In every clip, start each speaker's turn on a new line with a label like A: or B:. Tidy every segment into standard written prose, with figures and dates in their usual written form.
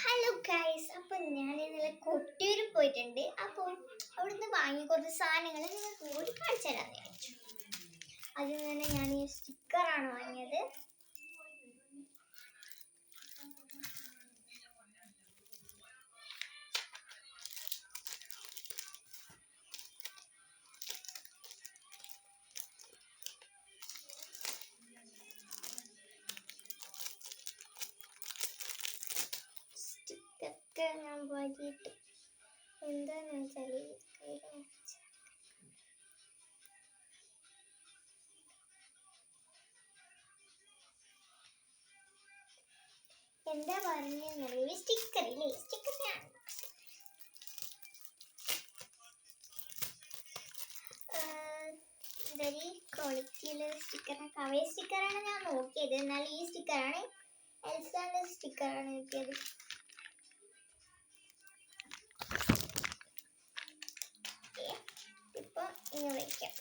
A: Hello guys, അപ്പോൾ ഞാൻ ഇന്നലെ കൊട്ടിയൂർ പോയിട്ടുണ്ട്. അപ്പോൾ അവിടുന്ന് വാങ്ങിയ കുറച്ച് സാധനങ്ങൾ നിങ്ങൾക്ക് കൂടി കാണിച്ചു തരാമെന്ന് വിചാരിച്ചു. അതിൽ തന്നെ ഞാൻ ഈ സ്റ്റിക്കറാണ് വാങ്ങിയത്. സ്റ്റിക്കൊക്കെ ഞാൻ വാങ്ങിയിട്ട് എന്താണെന്ന് വെച്ചാൽ എന്താ പറഞ്ഞെന്നറിയോ, സ്റ്റിക്കറില്ലേ, സ്റ്റിക്കർ ഞാൻ വെരി ക്വാളിറ്റിയുള്ള സ്റ്റിക്കറാണ്. കവേ സ്റ്റിക്കറാണ് ഞാൻ നോക്കിയത്. എന്നാൽ ഈ സ്റ്റിക്കറാണ്, എൽസാൻ്റെ സ്റ്റിക്കറാണ് കിട്ടിയത്. ഇപ്പൊ ഇങ്ങനെ വയ്ക്കാം.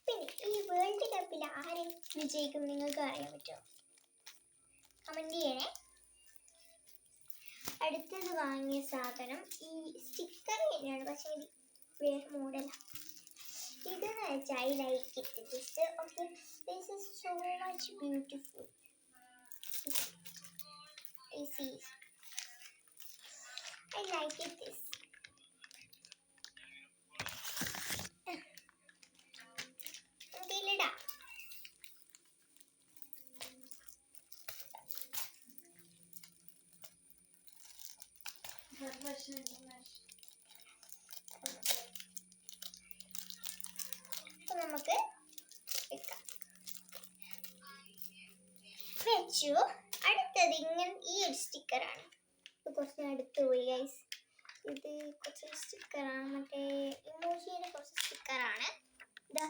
A: പിന്നെ ഈ വേൾഡ് കപ്പിൽ ആര് വിജയിക്കും നിങ്ങൾക്ക് അറിയാൻ പറ്റുമോ? കമന്റ് ചെയ്യണേ. അടുത്തത് വാങ്ങിയ സാധനം ഈ സ്റ്റിക്കർ തന്നെയാണ്, പക്ഷേ വേറെ മോഡലാണ്. ഇതെന്ന് വെച്ചാൽ I like it. This okay, this is so much beautiful. I like it this. ഇതിലിടാം. നമുക്ക് വെക്കാം. വെച്ചു. അടുത്തത് ഇങ്ങനെ ഈ ഒരു സ്റ്റിക്കറാണ്. ഇത് കുറച്ച് അടുത്ത് പോയി ഗൈസ്. ഇത് കുറച്ച് സ്റ്റിക്കറാണ്, മറ്റേ ഇമോജിയുടെ കുറച്ച് സ്റ്റിക്കറാണ്. ഇതാ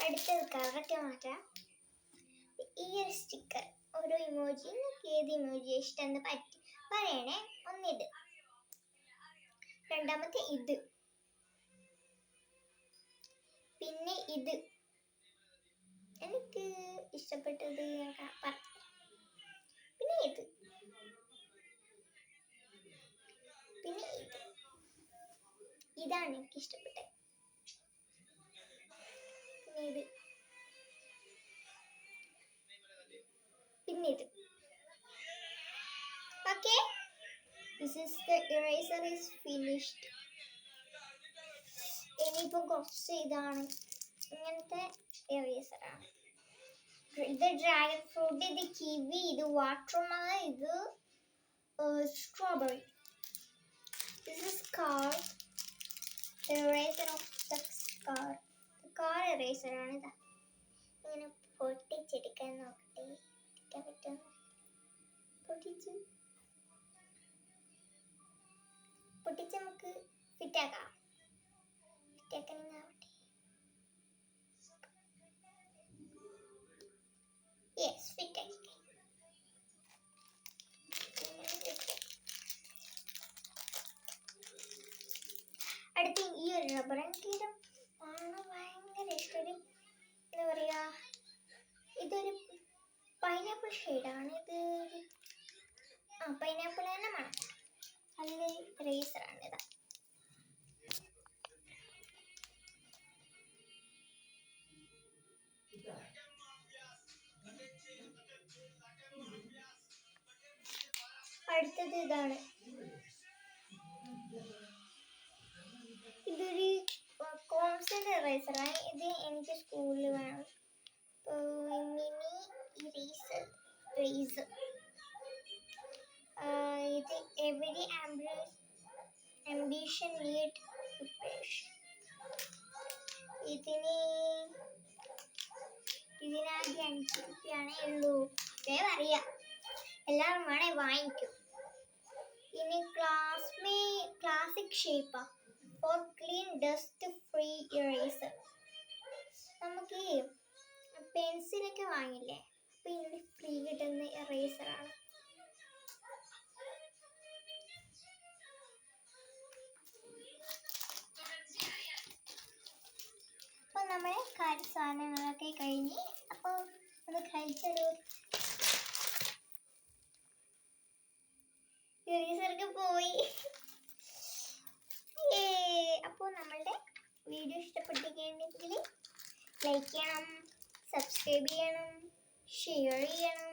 A: അടുത്തത് കറക്റ്റ് മാറ്റാം. ഈ ഒരു സ്റ്റിക്കർ ഓരോ ഇമോജി, ഏത് ഇമോജി ഇഷ്ടമെന്ന് പറയണേ. ഒന്നിത്, രണ്ടാമത്തെ ഇത്, പിന്നെ ഇത് എനിക്ക് ഇഷ്ടപ്പെട്ടത് ഞാൻ പറയാം. പിന്നെ ഇത്, പിന്നെ ഇത്, ഇതാണ് എനിക്ക് ഇഷ്ടപ്പെട്ടത്. പിന്നെ ഇത്, പിന്നെ ഇത്. Okay, this is the eraser is finished. ഇനിയിപ്പം കുറച്ച് ഇതാണ്, ഇങ്ങനത്തെ eraser ആണ്. ഇത് ഡ്രാഗൺ ഫ്രൂട്ട്, ഇത് കിവി, ഇത് വാട്ടർമെലൺ, ഇത് strawberry. This is car, the eraser of the car. The car eraser ആണ്. ഇതാ ഇങ്ങനെ പൊട്ടിച്ചെടുക്കാൻ നോക്കട്ടെ, എടുക്കാൻ പറ്റുമോ? പൊട്ടിച്ച് നമുക്ക് ഫിറ്റാക്കാം. ഫിറ്റാക്കാനാവട്ടെ. യെസ്, ഫിറ്റാക്കി. അടുത്ത ഈ ഒരു റബ്ബർ കീടം ആണ് ഭയങ്കര ഇഷ്ടം. എന്താ പറയാ, ഇതൊരു പൈനാപ്പിൾ ഷെയ്ഡാണ്. ഇത് പൈനാപ്പിൾ തന്നെ മണം. അതിൻ്റെ റേസറാണ്. ഇതാ അടുത്തത് ഇതാണ്. ഇതൊരു കോൺസ്റ്റന്റ് ഇറേസറാണ്. ഇത് എനിക്ക് സ്കൂളിൽ വേണം. Mini eraser. ഇത് എവരി ആംബിഷൻ നീഡ് പ്രിപ്പറേഷൻ. ഇതിനാകെ 5 രൂപയാണേ ഉള്ളൂ. അറിയാം, എല്ലാവരും വേണേ വാങ്ങിക്കും. ഇനി ക്ലാസിക് ഷേപ്പാ for clean dust free eraser. നമുക്ക് പെൻസിലൊക്കെ വാങ്ങില്ലേ, അപ്പൊ ഇതിന് ഫ്രീ കിട്ടുന്ന ഇറേസറാണ്. നമ്മളെ കാര്യ സാധനങ്ങളൊക്കെ കഴിഞ്ഞ് അപ്പോൾ ഒന്ന് കഴിച്ചൊരു യൂണിസർക്ക് പോയി. അപ്പോൾ നമ്മളുടെ വീഡിയോ ഇഷ്ടപ്പെട്ടിട്ടുണ്ടെങ്കിൽ ലൈക്ക് ചെയ്യണം, സബ്സ്ക്രൈബ് ചെയ്യണം, ഷെയർ ചെയ്യണം.